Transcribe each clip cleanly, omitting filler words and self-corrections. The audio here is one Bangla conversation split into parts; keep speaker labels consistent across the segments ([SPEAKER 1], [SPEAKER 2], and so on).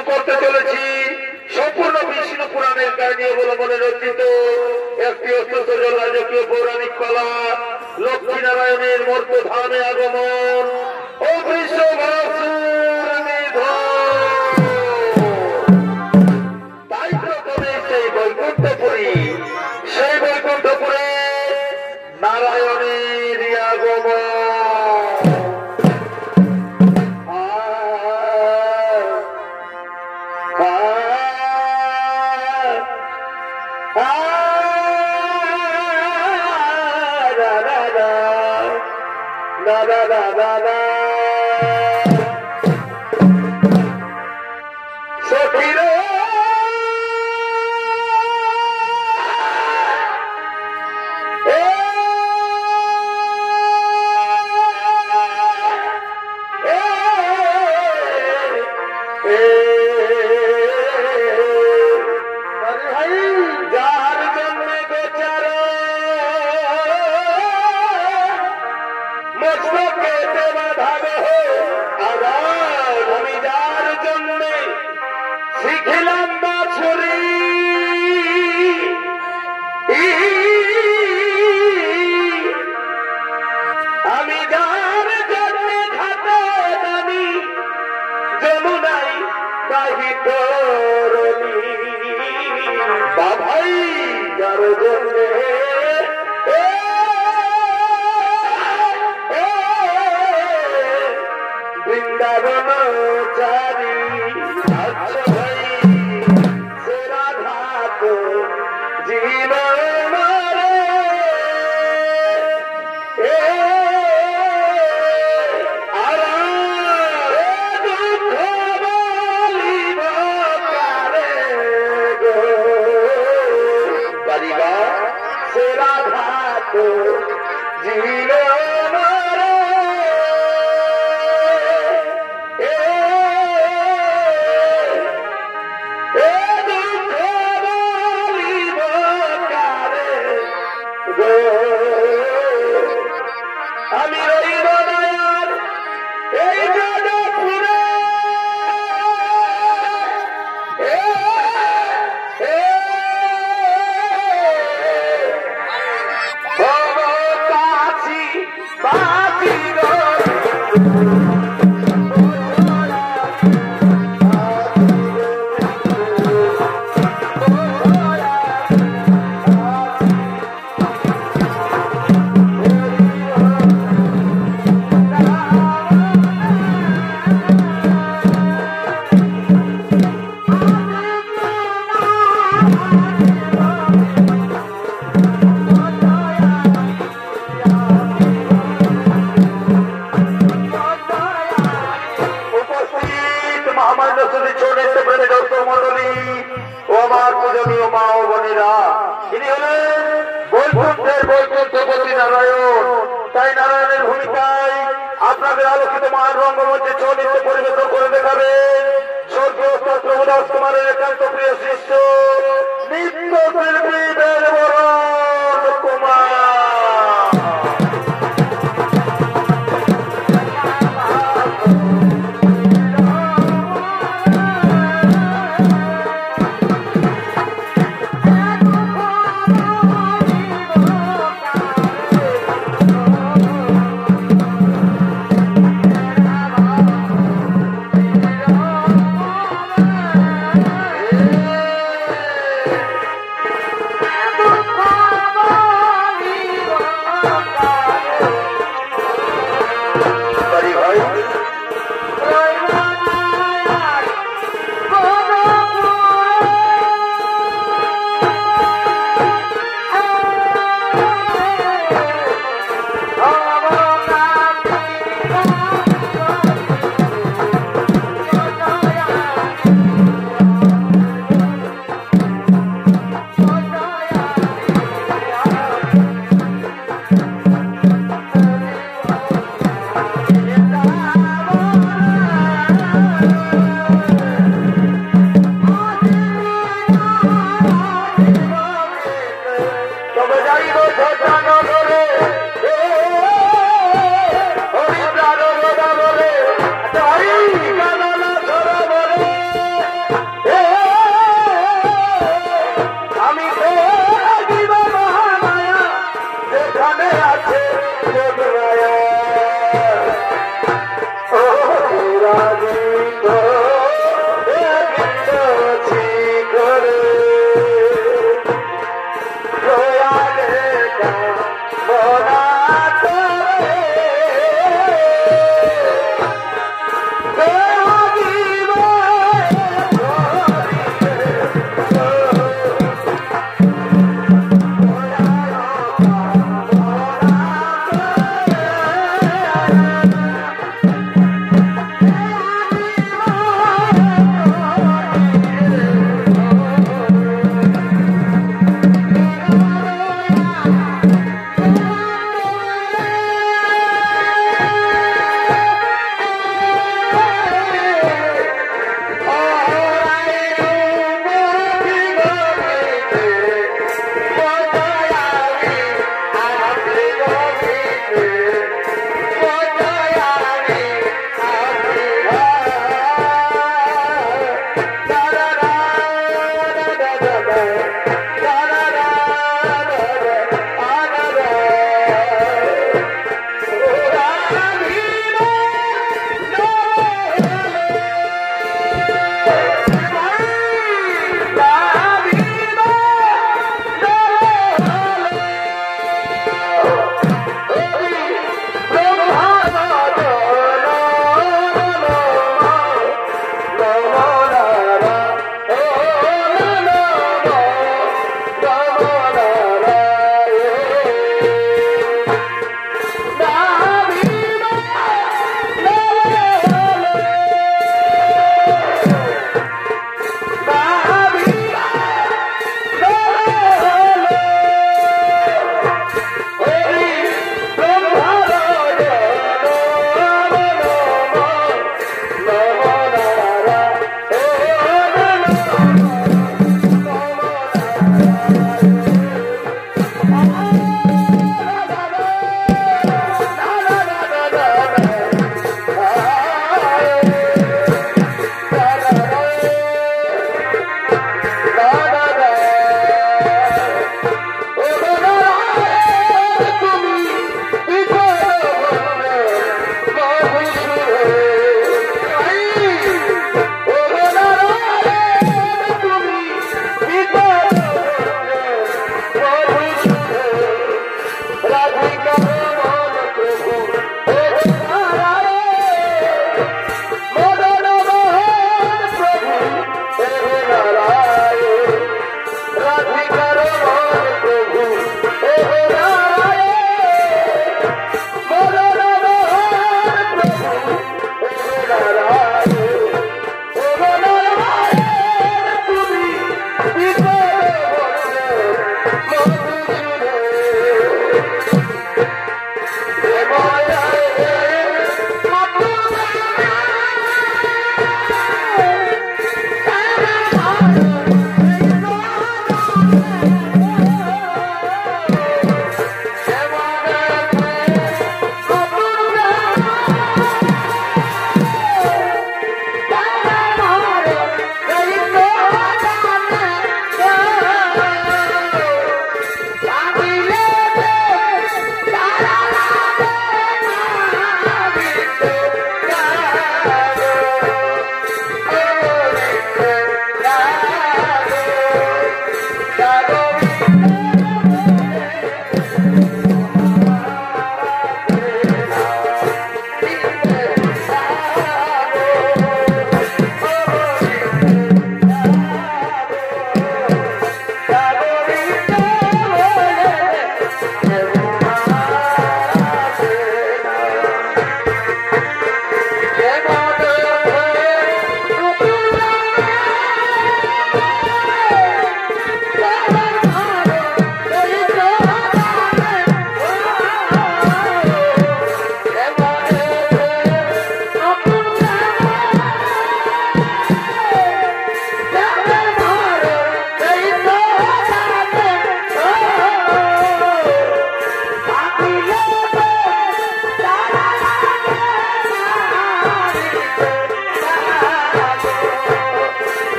[SPEAKER 1] শুরু করতে চলেছি সম্পূর্ণ বিষ্ণু পুরাণের কাহিনী অবলম্বনে রচিত একটি অত্যন্ত রাজকীয় পৌরাণিক কলা লক্ষ্মীনারায়ণের মর্ত ধামে আগমন ও তাই প্রথমে সেই বৈকুণ্ঠপুরী সেই বৈকুণ্ঠপুরে নারায়ণের আগমন। তাই নারায়ণের ভূমিকায় আপনাদের আলোকিত মান রঙ্গমঞ্চে ছৌ নৃত্য পরিবেশন করে দেখাবেন স্বর্গীয় প্রভুদাস কুমারের একান্ত প্রিয় শিষ্য নৃত্য শিল্পী বেলবরণ কুমার।
[SPEAKER 2] Oh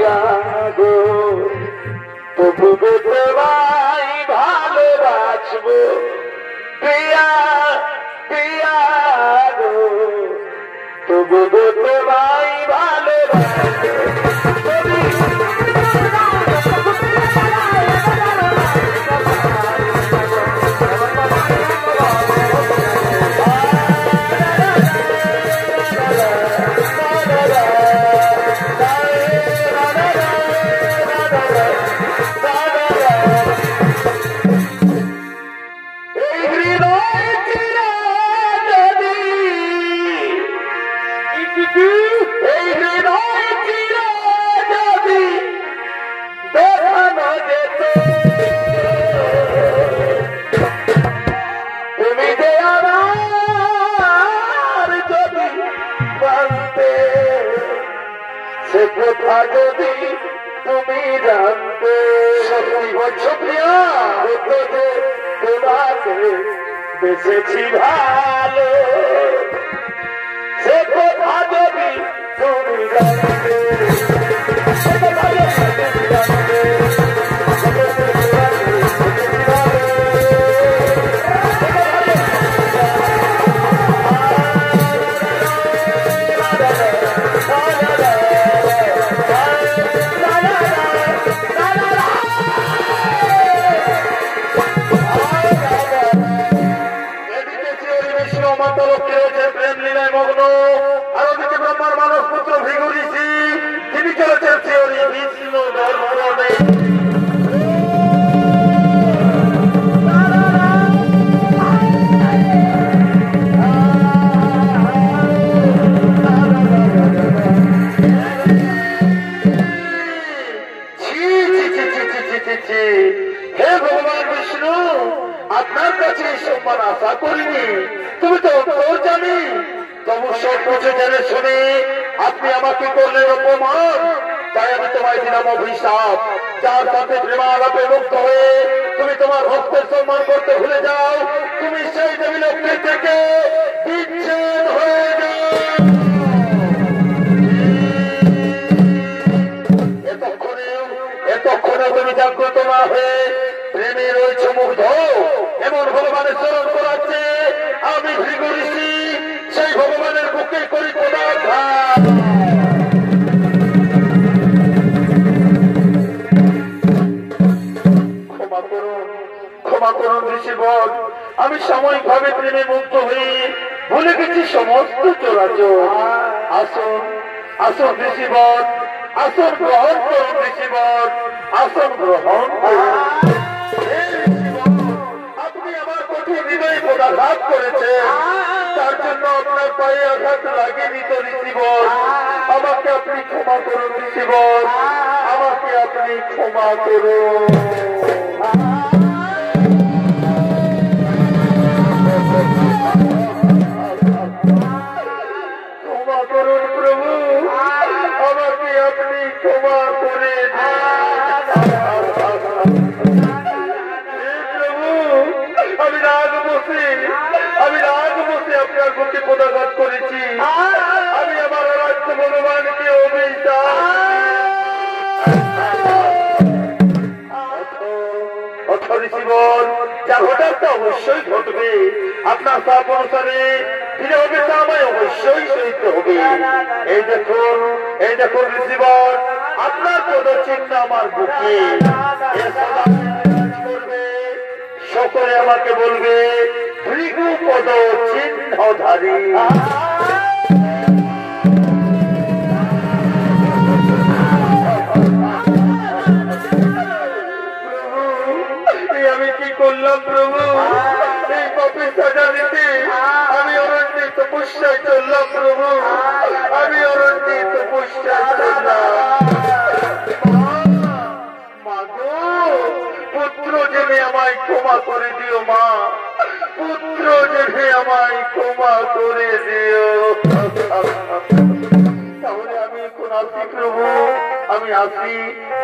[SPEAKER 1] প্রিয়া গো তবু গো তোমায় ভালোবাসবো প্রিয়া প্রিয়া গো তবু গো তোমায় ভালোবাসবো সে কথা যদি তুমি জানতে সত্যি বলছো প্রিয়া যে তোমাকে বেঁচেছি ভালো সে কথা যদি তুমি জানতে প্রেম লীলায় মগ্ন আর ওদিকে ব্রহ্মার মানস পুত্র ভৃগু ঋষি তিনি চলেছেন থিওরি বিষ্ণু ধর্মরণে হে ভগবান বিষ্ণু আপনার কাছে এই সম্মান আশা করিনি তুমি তো জানি তবু সব কিছু জেনে শুনে আপনি আমাকে করলেন অপমান তাই আমি তোমায় দিলাম অভিশাপ যার সাথে প্রেমালাপে মুক্ত হয়ে তুমি তোমার ভক্তের সম্মান করতে ভুলে যাও তুমি সেই দেবী লক্ষ্মী থেকে বিচ্ছেদ হয়ে যাও এতক্ষণে তুমি জাগ্রত না হয়ে প্রেমে রয়েছে মুগ্ধ এমন ভগবানের চরণ করাচ্ছে আমি ভৃগু ঋষি সেই ভগবানের বুকে করি পদার্ঘাত ক্ষমা করুন ঋষিবর আমি সাময়িকভাবে প্রেমে মুগ্ধ হয়ে ভুলে গেছি সমস্ত চরাচর আসুন আসুন ঋষিবর আসন গ্রহণ করুন ঋষিবর আসন গ্রহণ করুন আপনি আমার কঠিন হৃদয়ে পদাঘাত করেছেন তার জন্য আপনার পায়ে আঘাত লাগেনি তো ঋষিবর আমাকে আপনি ক্ষমা করুন ঋষিবর আমাকে আপনি ক্ষমা করুন ক্ষমা করুন প্রভু আমাকে আপনি ক্ষমা করে প্রভু আমি রাগ বসে আপনার বুকে পদাঘাত করেছি আমি আমার রাজ্য ভগবানকে অভিশাপ ঋষিবর যা ঘটার তা অবশ্যই ঘটবে আপনার সাপ অনুসারে ফিরে হবে তা আমায় অবশ্যই সহিত হবে এই দেখুন ঋষিবর আপনার পদচিহ্ন আমার বুকে সকলে আমাকে বলবে ভৃগু পদ চিহ্নধারী আমি কি করলাম প্রভু এই পাপের সাজা দিতে আমি অরণ্যে তপস্যায় চললাম প্রভু আমি অরণ্যে তপস্যায় চললাম পুত্র জেনে আমায় ক্ষমা করে দিও মা পুত্র জেনে আমায় ক্ষমা করে দিও তাহলে আমি এখন আসি প্রভু আমি আসি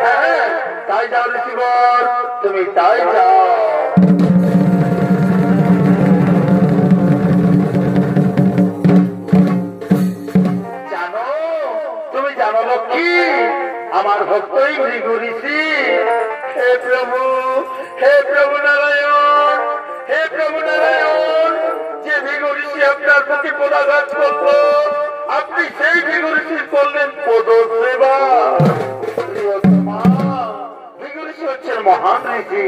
[SPEAKER 1] হ্যাঁ তাই যাও ঋষিবর তুমি তাই যাও জানো তুমি জানো লক্ষ্মী আমার ভক্তই ঘুরিছি। হে প্রভু নারায়ণ, হে প্রভু নারায়ণ, যে ভিগরিসি আপনার প্রতি পদাঘাত করল, আপনি সেই ভিগরিসি করলেন পদ সেবা। ভিগরিসি হচ্ছেন মহান ঋষি,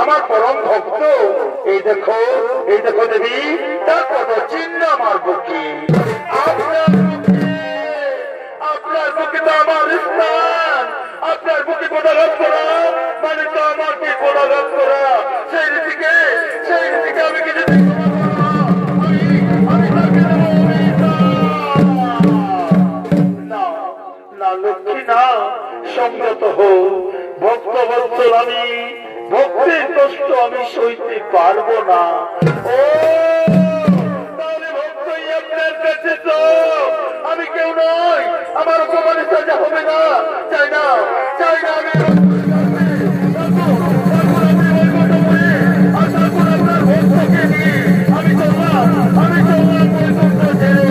[SPEAKER 1] আমার পরম ভক্ত। এই দেখো দেবী, তার পদ চিহ্ন আমার বুকে। আপনার বুকে তো আমার স্থান, আপনার বুকে পদাঘাত করা মানে তো আমাকে পদাঘাত করা। সেই রীতিকে আমি কিছু না লক্ষ্মী না, সংযত হোক। ভক্ত বৎসল আমি, ভক্তের কষ্ট আমি সইতে পারবো না। ও তাহলে ভক্তই আপনার কাছে তো আমি কেউ নই, আমার অপমানের সাজা হবে না। চাই না আমি আপনার ভক্তকে নিয়ে আমি চললাম বৈকুণ্ঠ ছেড়ে।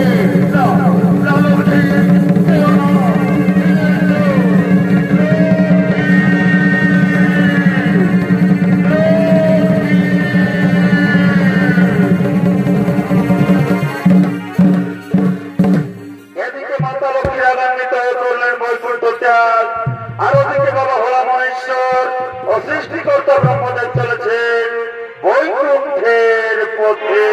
[SPEAKER 1] এদিকে মাতা লক্ষ্মী রাগান্বিত হয়ে করলেন বৈকুণ্ঠ ত্যাগ, আর ওদিকে বাবা ভোলা মহেশ্বর ও সৃষ্টিকর্তা ব্রহ্মদেব চলেছেন বৈকুণ্ঠের পথে।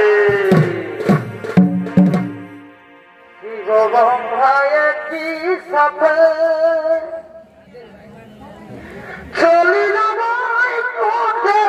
[SPEAKER 1] চলিল বৈকুণ্ঠে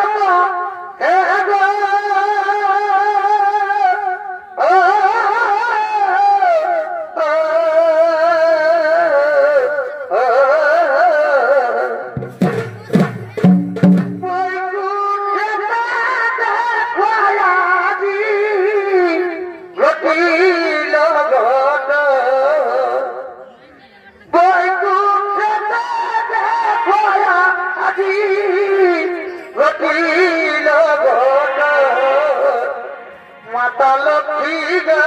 [SPEAKER 1] মাতা লক্ষ্মী গা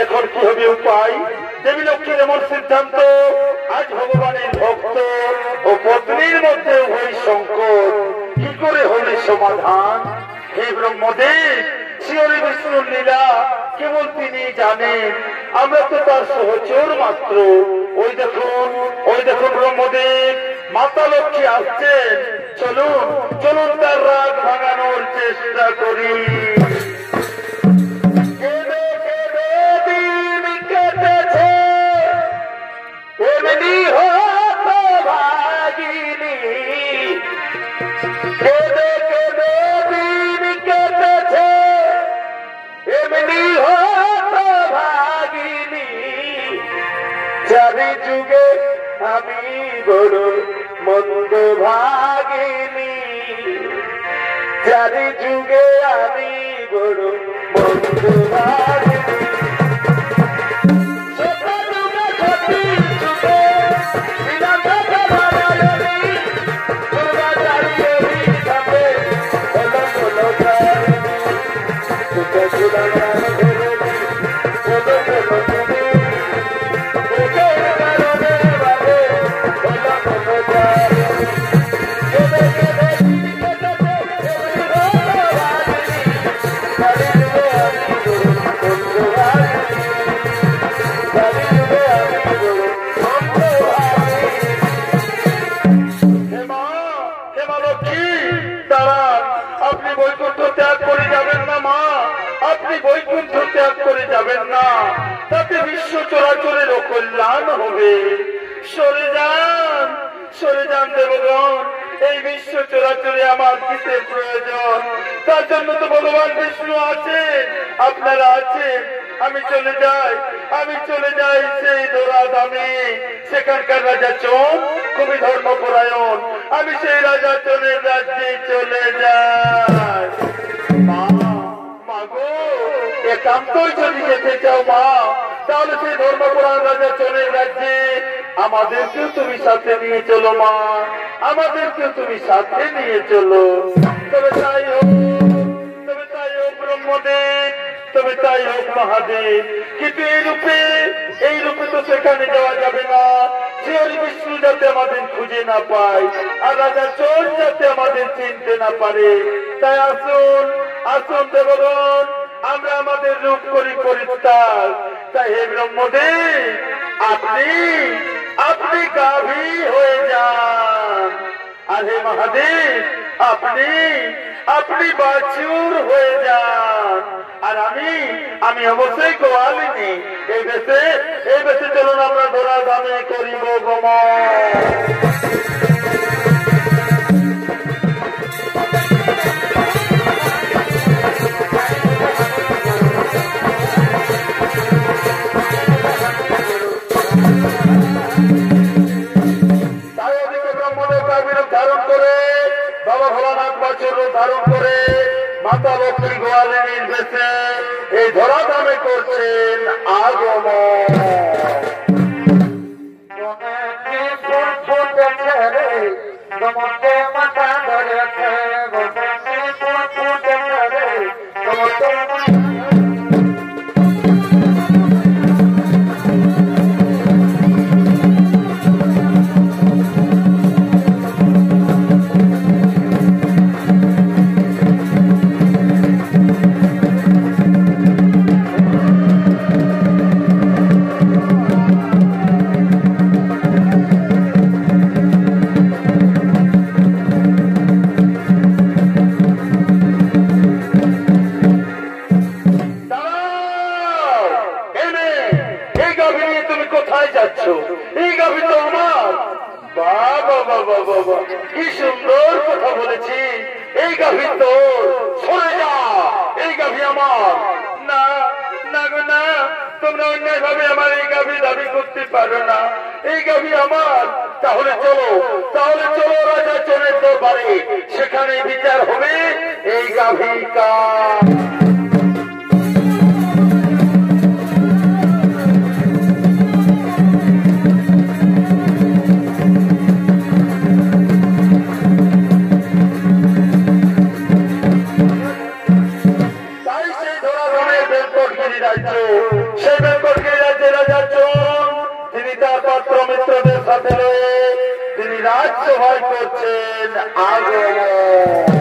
[SPEAKER 1] এখন কি হবে উপায়? দেবী লক্ষ্মীর এমন সিদ্ধান্ত, আজ ভগবানের ভক্ত ও পত্নীর মধ্যে উভয় সংকট, কি করে হলে সমাধান? হে ব্রহ্মদেব, শ্রী বিষ্ণুর লীলা কেবল তিনি জানেন, আমরা তো তার সহচর মাত্র। ওই দেখুন ব্রহ্মদেব, মাতা লক্ষ্মী আসছেন। চলুন তার রাগ ভাঙানোর চেষ্টা করি। চারি যুগে আমি বড় মন্দ ভাগিনী, চারি যুগে আমি বড় মন্দ ভাগিনী। যাবেন না, তাতে বিশ্ব চরাচরের কল্যাণ হবে। সরে যান, সরে যান দেবগণ। এই বিশ্ব চরাচরে আমার কিসের প্রয়োজন? তার জন্য তো ভগবান বিষ্ণু আছেন, আপনারা আছেন। আমি চলে যাই, আমি চলে যাই সেই ধরাধামে। সেখানকার রাজা চোন খুবই ধর্মপরায়ণ। আমি সেই রাজা চোনের রাজ্যে চলে যাই। মা, মাগো, একান্তই যদি যেতে চাও মা, তাহলে সেই ধর্মপরায়ণ রাজা চোনের রাজ্যে আমাদেরকেও তুমি সাথে নিয়ে চলো মা, আমাদেরকেও তুমি সাথে নিয়ে চলো। তবে তাই হোক, তবে তাই হোক ব্রহ্মদেব, তবে তাই হোক মহাদেব। কিন্তু এই রূপে তো সেখানে যাওয়া যাবে না। শ্রী বিষ্ণু যাতে আমাদের খুঁজে না পায়, আর রাজা চোর যাতে আমাদের চিনতে না পারে। তাই আসুন, আসুন দেবগণ, আমরা আমাদের রূপ করি পরিত্যাগ। তাই হে ব্রহ্মদেব, আপনি গাভী হয়ে যান, আর হে মহাদেব আপনি বাছুর হয়ে যান, আর আমি অবশ্যই গোয়ালিনী। এই বেশে চলুন আমরা ধরাধামে করিব গমন। ধারণ করে মাতা লক্ষ্মী গোয়ালিনীর বেশে এই ধরাধামে করছেন আগমন। মাতা ধরেছে কি সুন্দর কথা বলেছি। এই গাভী তোর, সরে যা, এই গাভী আমার। না না গো না, তোমরা অন্যায় ভাবে আমার এই গাভী দাবি করতে পারো না। এই গাভী আমার। তাহলে চলো রাজা চোরের দরবারে, সেখানে বিচার হবে এই গাভী কার। সেই বেঙ্গলগিরি রাজ্যে রাজা চোর, তিনি তার পাত্র মিত্রদের সাথে রয়ে তিনি রাজসভায় করছেন আগমন।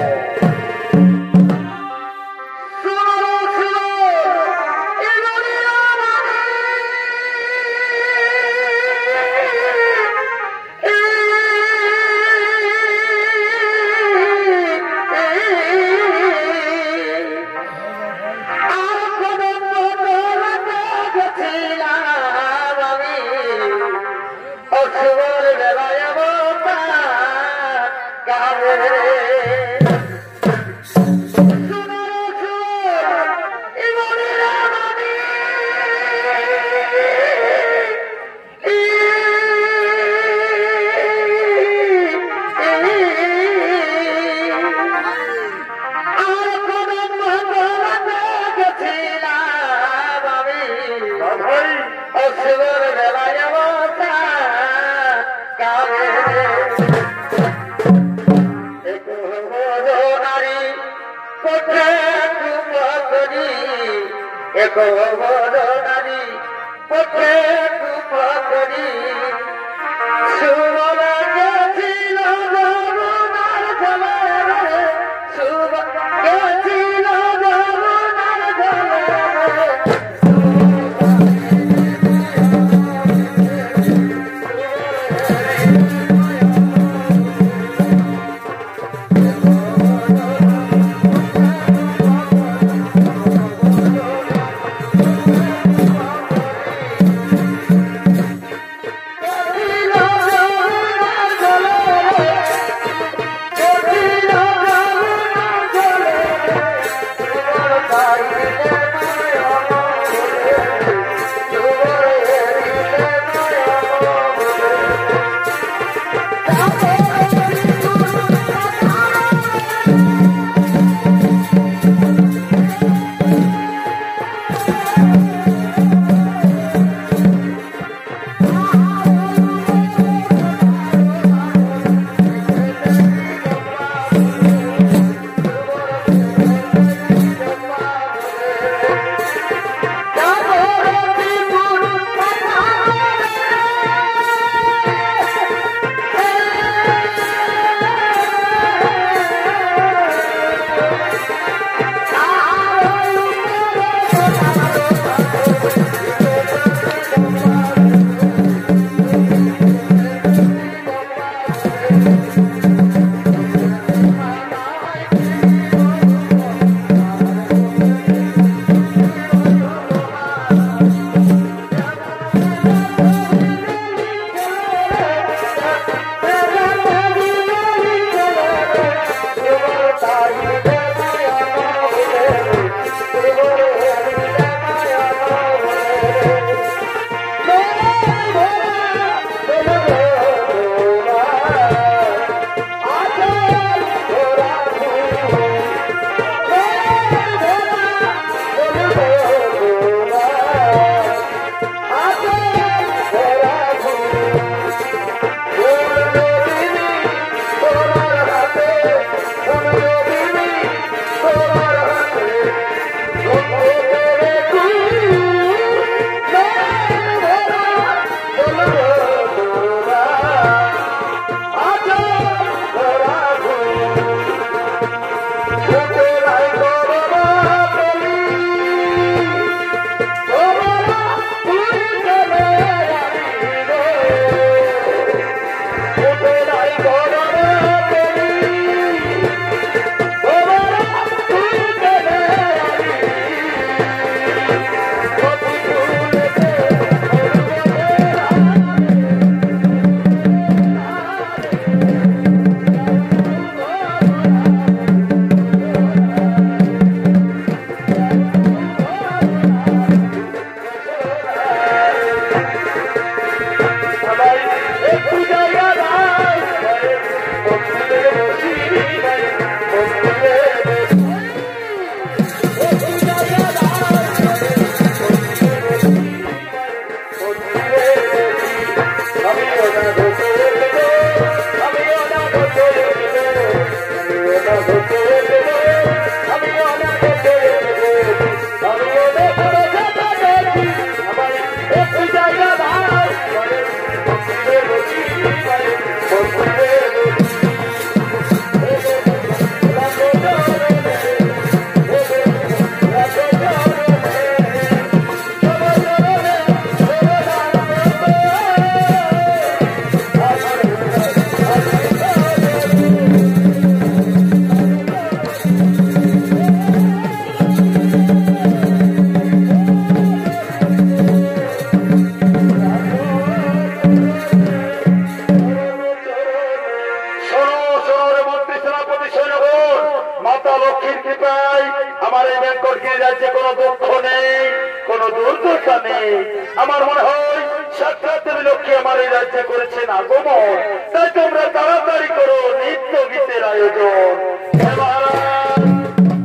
[SPEAKER 1] আমার মনে হয় সাক্ষাৎ লক্ষ্মী আমার এই রাজ্যে করেছেন আগমন। তাই তোমরা তাড়াতাড়ি করো নৃত্য গীতের আয়োজন।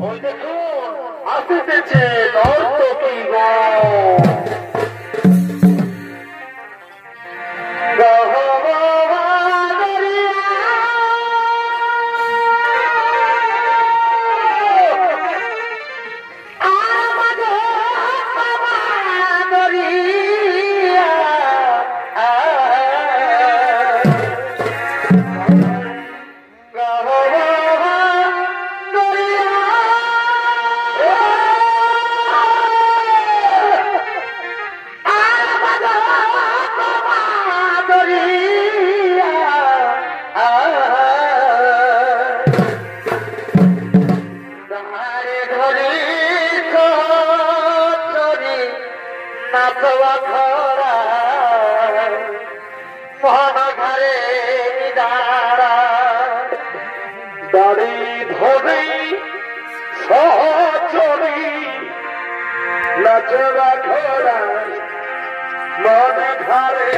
[SPEAKER 1] ওই দেখুন আসিতেছে নর্তকীগণ। দাড়ি ধরে সহচরি নাচবা ঘোড়া মন ঘরে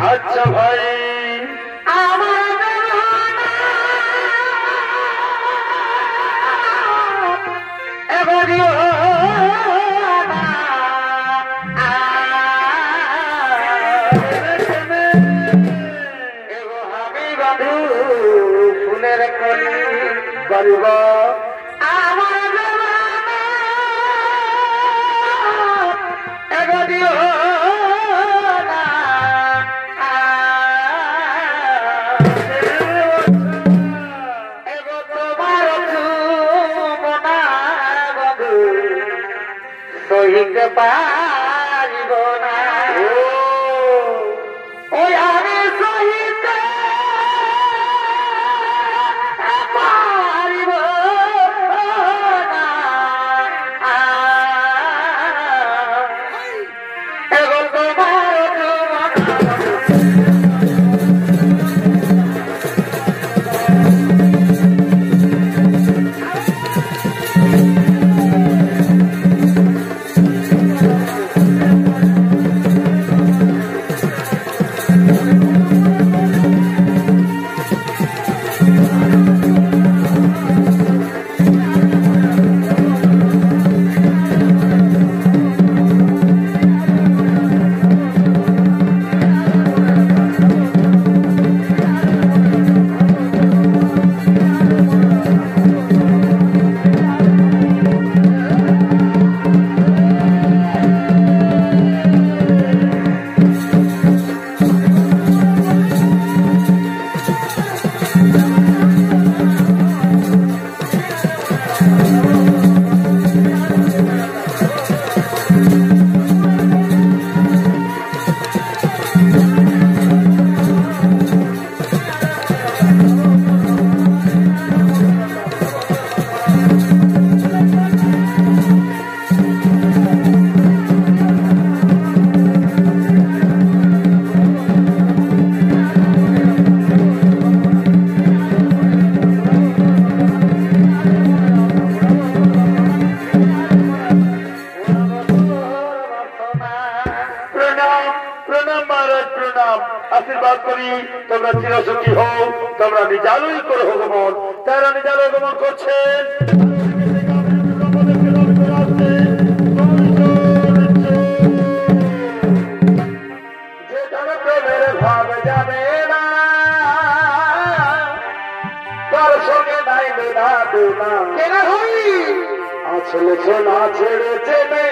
[SPEAKER 1] আচ্ছা ভাই
[SPEAKER 2] আমার এবারিও ফুলের কলি
[SPEAKER 1] বাড়িবা
[SPEAKER 2] আমার এবারিও সহিতে পারিব না ওই আমি সহিতে পারিব না এখন তোমার
[SPEAKER 1] আশীর্বাদ করি তোমরা চিরসুখী হও তোমরা নিজালয় করে ভগবান তারা নিজালয় গমন করছেন যে জনপ্রেমের ভাব যাবে না তার সঙ্গে নাই মেলা দেনা
[SPEAKER 2] কেন হই
[SPEAKER 1] আসলে সোনা ছেড়ে চেনে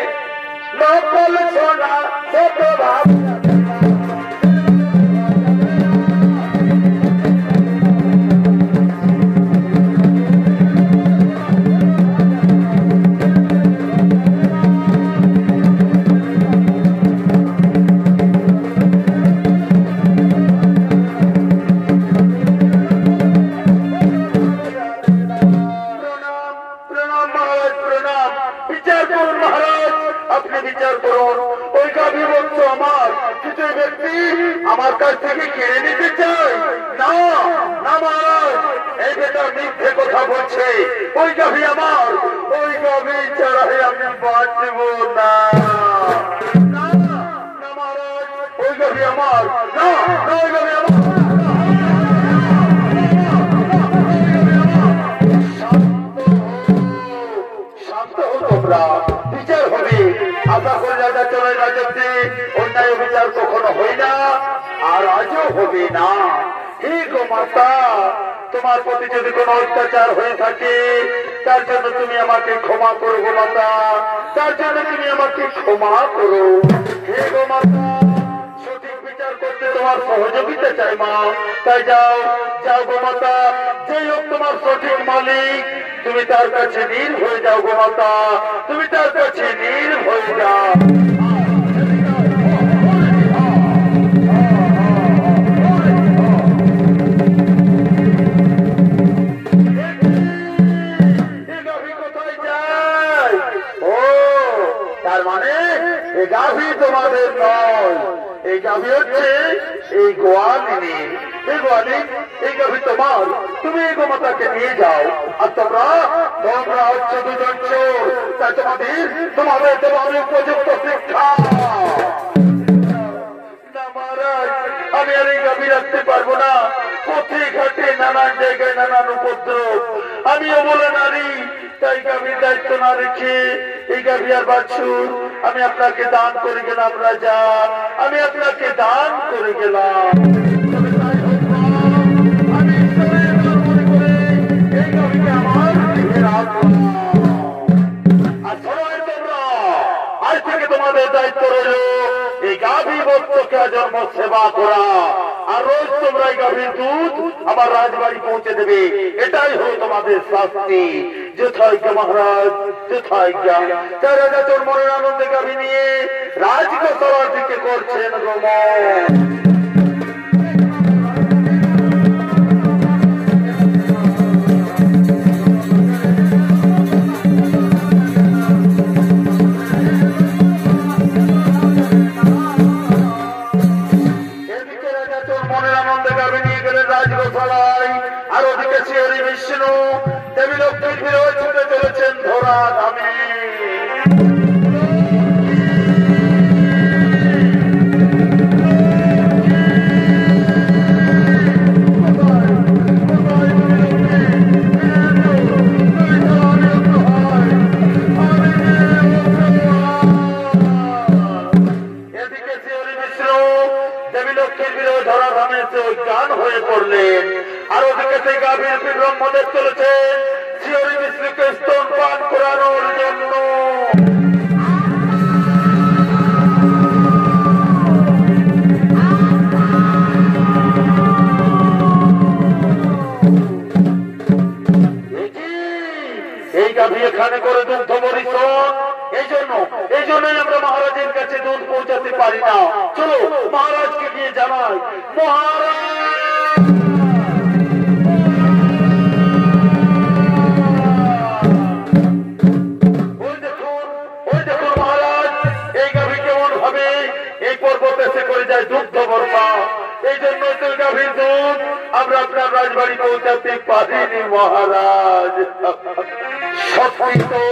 [SPEAKER 1] নকল সোনা ছোট ভাব আমার কাছ থেকে কেড়ে নিতে চাই না না মহারাজ এই বেটা মিথ্যে কথা বলছে ওই গাভী আমার ওই গাভী ছাড়াই আমি বাঁচব না না না মহারাজ ওই গাভী আমার না না ওই গাভী আমার শান্ত হো তোমরা বিচার হবে আশা করি রাজা চলে রাজত্বে অন্যায় বিচার কখনো হয় না আর আজও হবে না হে গো মাতা তোমার প্রতি যদি কোনো অত্যাচার হয়ে থাকে তার জন্য তুমি আমাকে ক্ষমা করো গো মাতা তার জন্য তুমি আমাকে ক্ষমা করো হে গো মাতা সঠিক বিচার করতে তোমার সহযোগিতা চাই মা তাই যাও যাও গো মাতা যেই হোক তোমার সঠিক মালিক তুমি তার কাছে নীল হয়ে যাও গো মাতা তুমি তার কাছে নীল হয়ে যাও তার মানে এই গাভী তোমাদের নয় এই গাভী হচ্ছে এই গোয়ালিনী এই গোয়ালিনী এই গাভী তোমার তুমি এই গোমাতাকে নিয়ে যাও আর তোমরা হচ্ছে দুজন চোর তাই তোমাদের উপযুক্ত শিক্ষা মহারাজ পারবো না। পথে ঘাটে নানান জায়গায় নানান উপদ্রব, আমিও বলে নারী, তাই গাভীর দায়িত্ব না রেখে এই গাভী আর বাছুর আমি আপনাকে দান করে গেলাম রাজা, আমি আপনাকে দান করে গেলাম। আমি ঈশ্বরের নাম মনে করে এই গাভীকে আমার গৃহে রাখলাম। আর সবাই তোমরা আজ থেকে তোমাদের দায়িত্ব রইল এই গাভী বৎসকে জন্ম সেবা করা, আর রোজ তোমরা এই গাভীর দুধ আমার রাজবাড়ি পৌঁছে দেবে, এটাই হলো তোমাদের শাস্তি। যথাজ্ঞা মহারাজ, যথাজ্ঞা। তাই রাজা তোর মনের আনন্দে গাভী নিয়ে রাজগোশালার দিকে করছেন গমন। আর ওদিকে শ্রী বিষ্ণু দেবী লক্ষ্মীর বিরোধ ছুটে চলেছেন ধরা ধামে। এদিকে শ্রী বিষ্ণু দেবী লক্ষ্মীর বিরোধ ধরা ধামে গান হয়ে পড়লেন। আর ওদিকে সেই গাভীর ব্রহ্মদেব চলেছেন শ্রী বিষ্ণুকে স্তন পান করানোর জন্য। এই গাভী এখানে করে দুগ্ধ পরিশোধ, এই জন্যই আমরা মহারাজের কাছে দুধ পৌঁছাতে পারি না। চলো মহারাজকে গিয়ে জানাই। মহারাজ দুগ্ধ বর্ষা, এই জন্য তো গাভীর দুধ আমরা আপনার রাজবাড়ি পৌঁছাতে পারিনি মহারাজ। সত্যি তো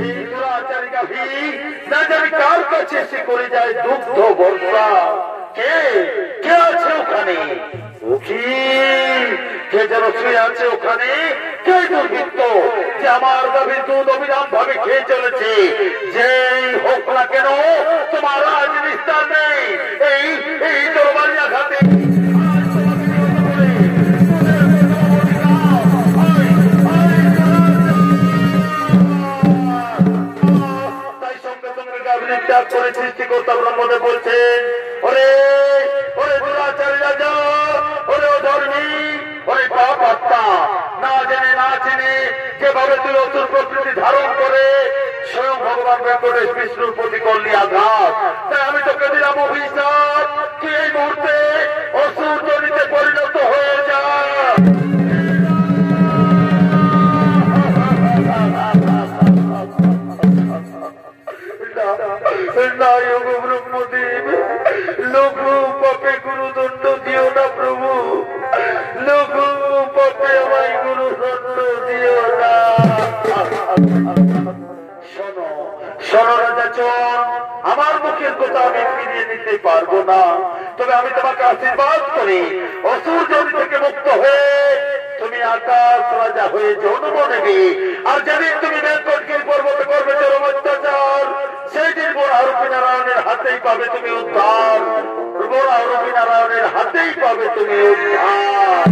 [SPEAKER 1] এই দুরাচারী গাভী না জানি কার কাছে এসে করে যায় দুগ্ধ বর্ষা। কে কে আছে ওখানে? কে যেন শুয়ে আছে ওখানে? কে দুর্বৃত্ত যে আমার গাভীর দুধ অবিরাম ভাবে খেয়ে চলেছে? যেই হোক না কেন তোমার রাজ নিস্তার নেই এই তরবারি আঘাতে। তাই সঙ্গে সঙ্গে গাভীর ত্যাগ করে সৃষ্টিকর্তা ব্রহ্মদেব বলছেন, ওরে ওরে দুরাচারী রাজা, ওরে অধর্মী, ওরে পাপ আত্মা, না জেনে না চিনে যেভাবে তুই অসুর প্রকৃতি ধারণ করে স্বয়ং ভগবান ভেঙ্কটেশ বিষ্ণুর প্রতি করলি আঘাত, তাই আমি তোকে দিলাম অভিশাপ, তুই এই মুহূর্তে অসুর জনিতে পরিণত হয়ে যা। ব্রহ্মদেব, লঘু পাপে গুরুদণ্ড দিও না প্রভু, লঘু পাপে আমায় গুরুদণ্ড দিও না। শোনো শোনো রাজা চন, আমার মুখের কথা আমি ফিরিয়ে নিতে পারবো না, তবে আমি তোমাকে আশীর্বাদ করি অসুর জনি থেকে মুক্ত হয়ে তুমি আকাশ রাজা হয়ে জন্ম নেবে। আর যেদিন তুমি বেঙ্কটগিরি পর্বতে করবে চরম অত্যাচার, সেই দিন বরাহরূপী নারায়ণের হাতেই পাবে তুমি উদ্ধার, বরাহরূপী নারায়ণের হাতেই পাবে তুমি উদ্ধার।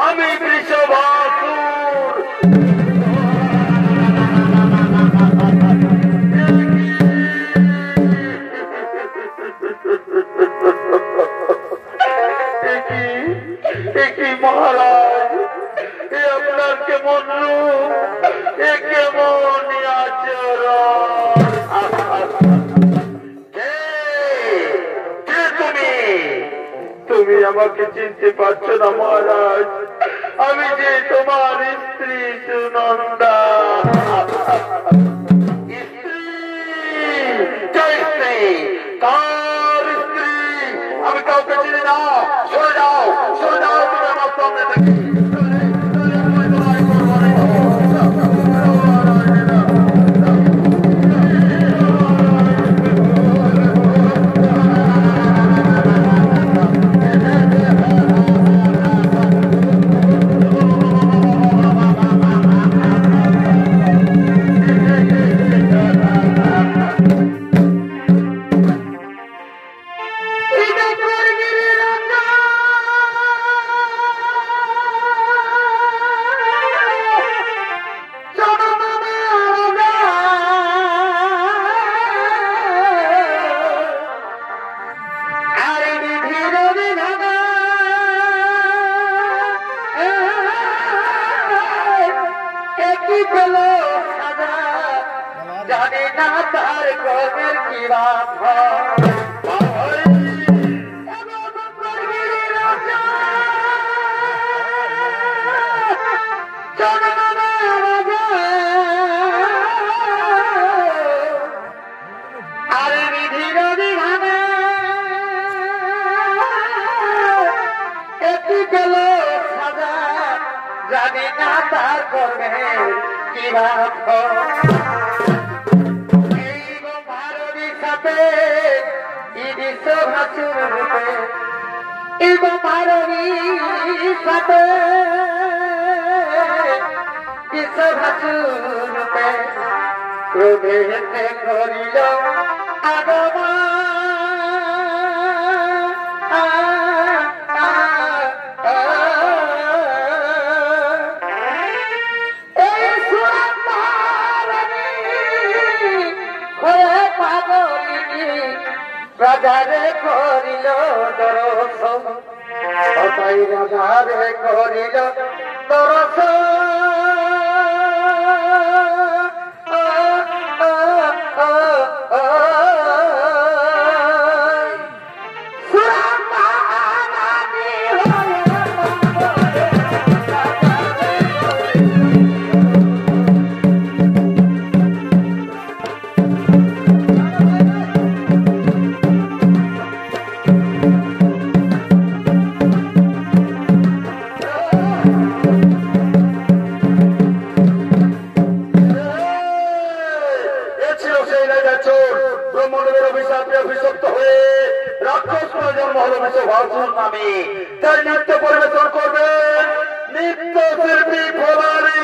[SPEAKER 1] আমি বৃষভাসুর। মহারাজ, এ আপনার কেমন রূপ, এ কেমন আমাকে চিনতে পারছো না মহারাজ? আমি যে তোমার স্ত্রী সুনন্দা। কার স্ত্রী? আমি কাউকে চিনি না। সরে যাও, সরে যাও, তুমি আমার সামনে থেকে।
[SPEAKER 2] জানে না তার কর্মের কি বাপ আরে বিধির বিধানে একটি পেল সাজা জানি না তার কর্মের কি বাপ ক্রোধেতে করিল আগমা এই সুরম্বারণী হয়ে পাগলিনী রাজারে করিল দর্শন সবাই রাজারে করিল দর্শন
[SPEAKER 1] তাই নৃত্য পরিবেশন করবেন নৃত্য শিল্পী ভোলারি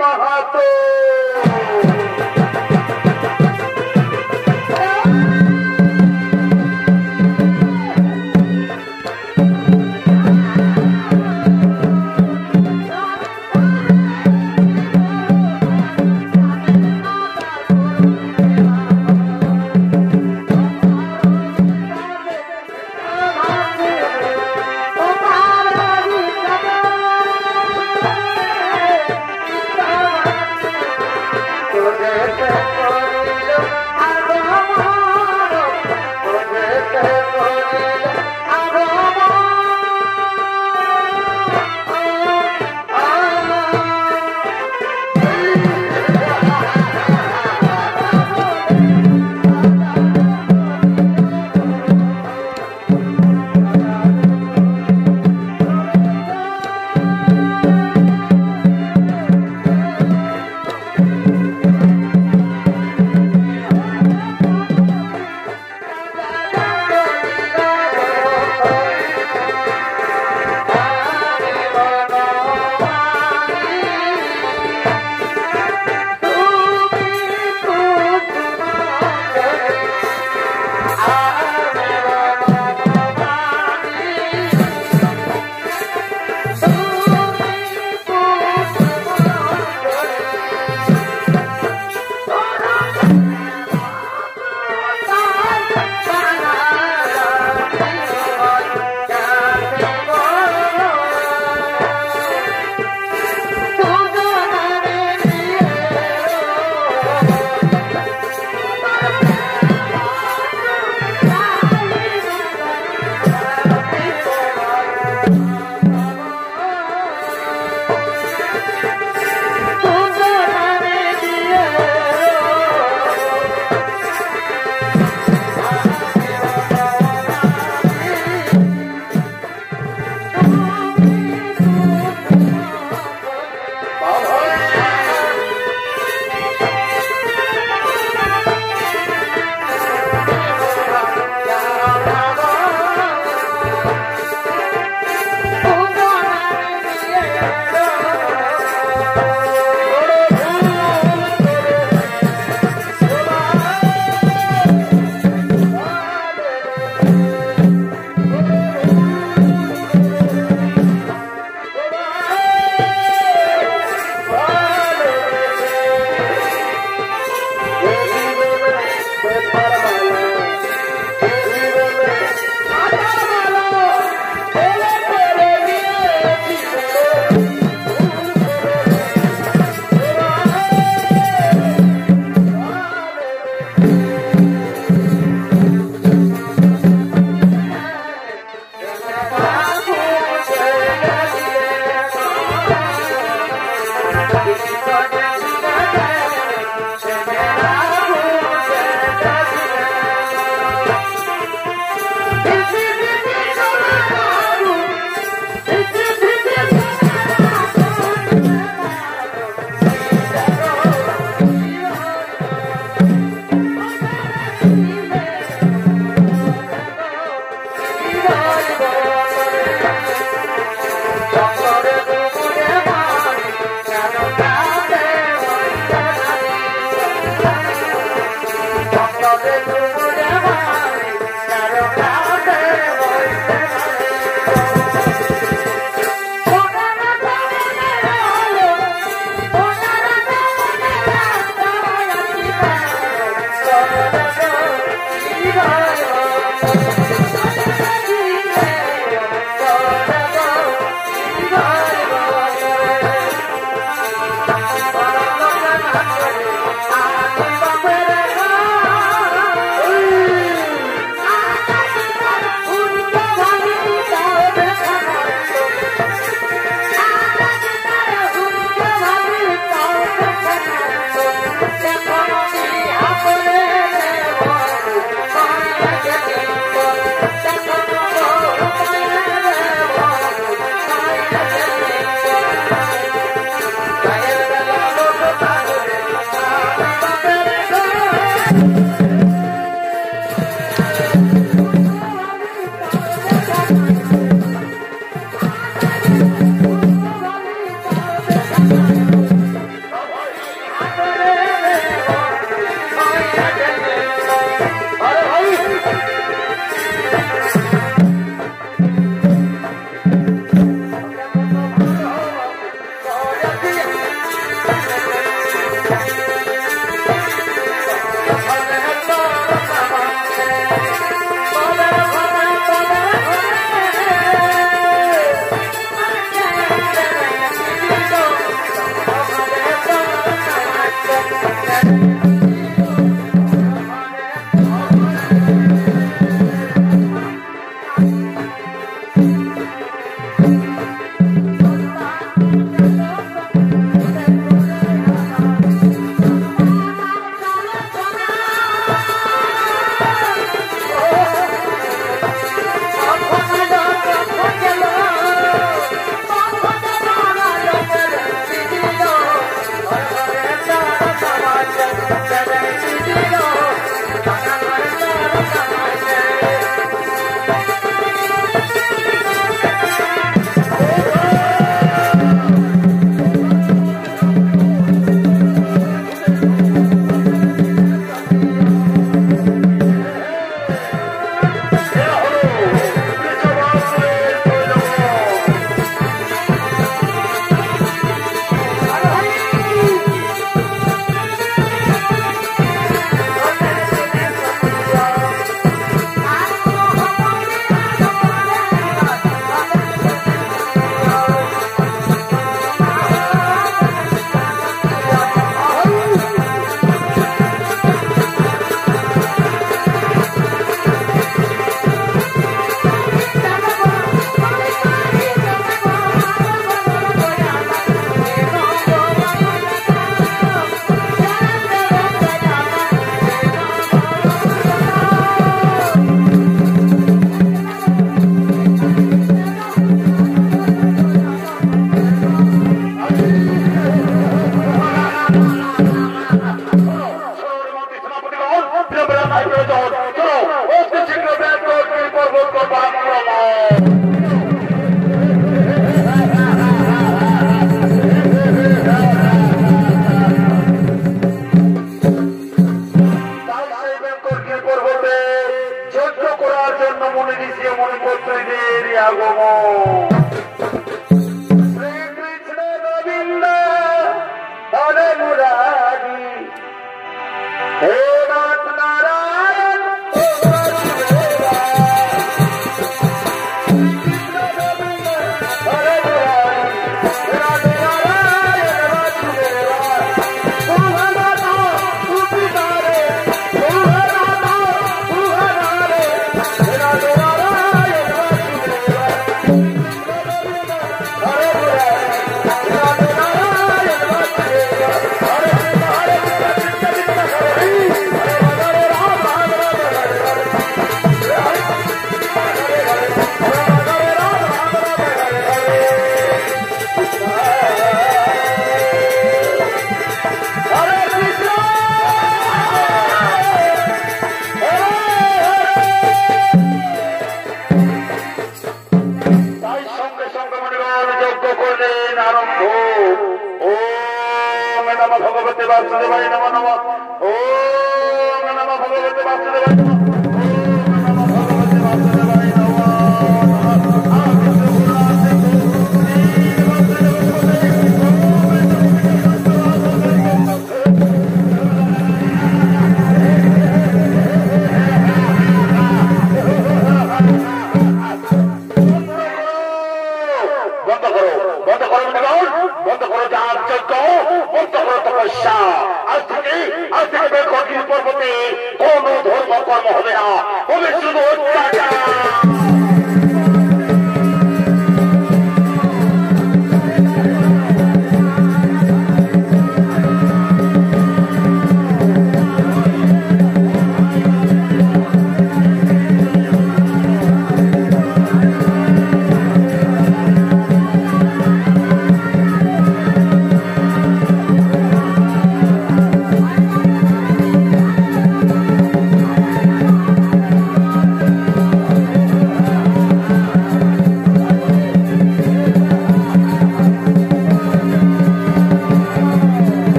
[SPEAKER 1] মাহাতো।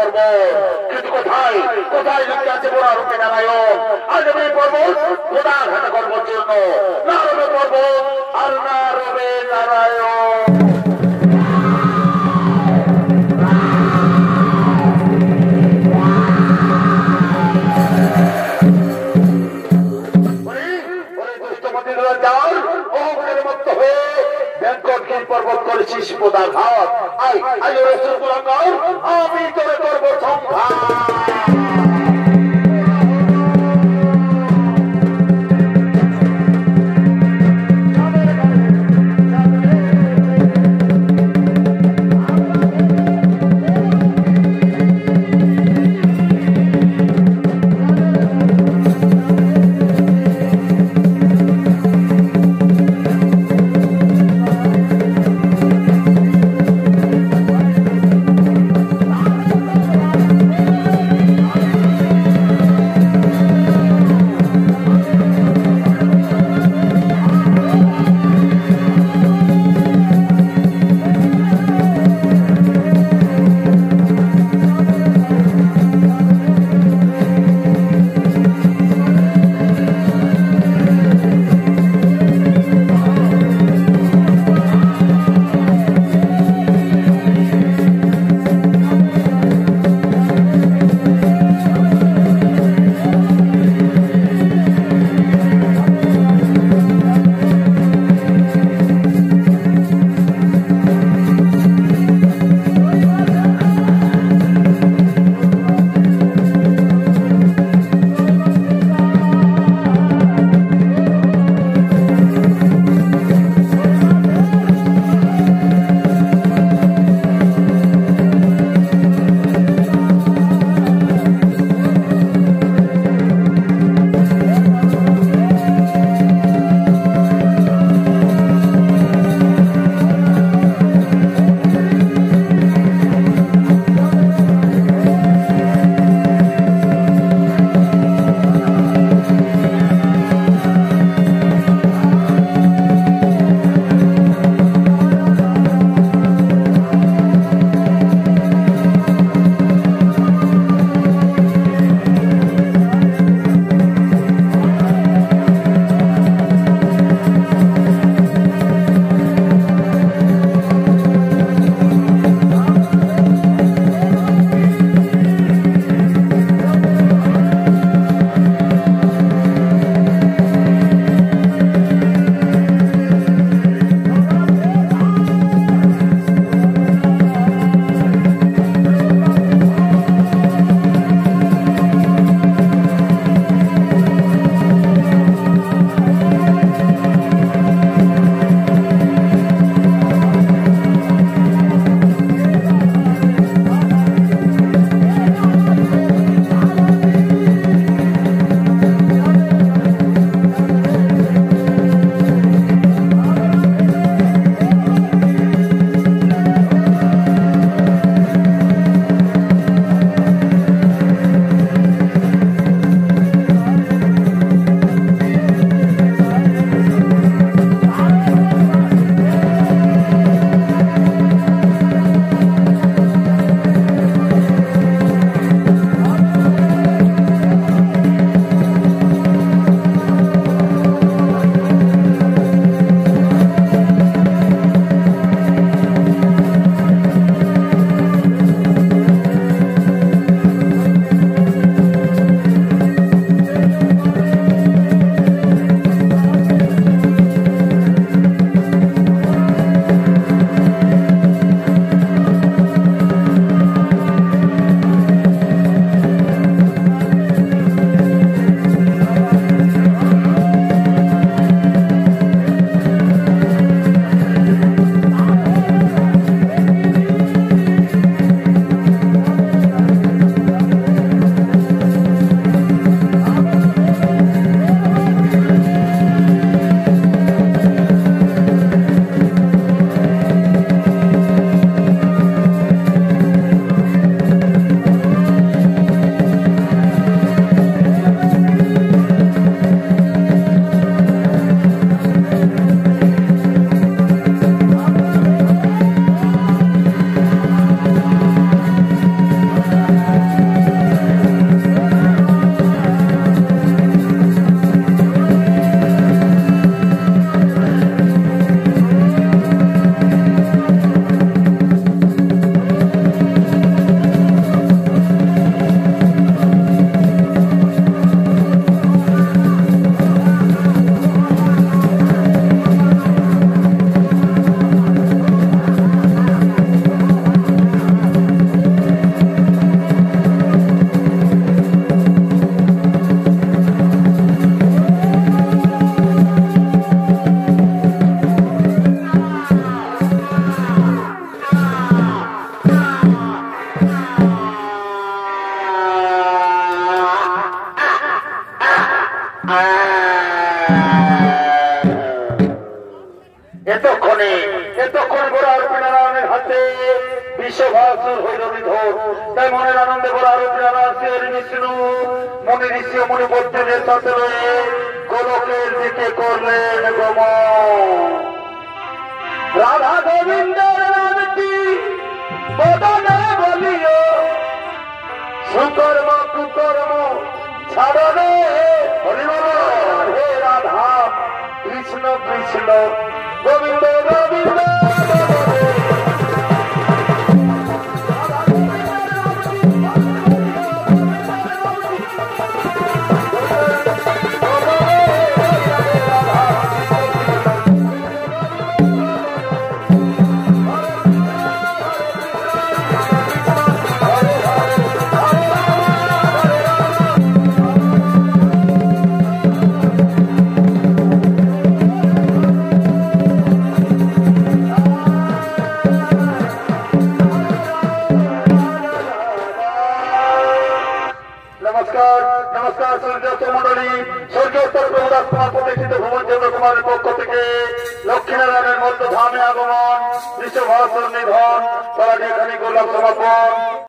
[SPEAKER 1] পর্বত, কিন্তু কোথায় কোথায় লুকিয়ে আছে বড় রূপে নারায়ণ? আজমি পর্বত খোদা ঘাটা করবার জন্য, না রবে পর্বত আর না রবে নারায়ণ। পর্বত করেছিস পদাঘাত, আমি তোরে করব সংঘাত। ভাসুর হইল নিধন। তাই মনের আনন্দে বলা বিষ্ণু মনে ঋষি মনে বৌদ্ধদের সাথে রয়ে গোলকের দিকে করলেন গমন। রাধা গোবিন্দের নামটি বদনে বলিও, সুকর্ম কুকর্ম ছাড়নে হে রাধা কৃষ্ণ কৃষ্ণ গোবিন্দ গোবিন্দ। নমস্কার নমস্কার সূর্যস্ত মন্ডলী। সূর্যস্ত প্রভুদাস কুমার প্রতিষ্ঠিত ভুবন চন্দ্র কুমারের পক্ষ থেকে লক্ষ্মীনারায়ণের মধ্য ধামে আগমন, বিশ্বভাষণ নিধন, তারা এখানে গোলাপ সমাপন।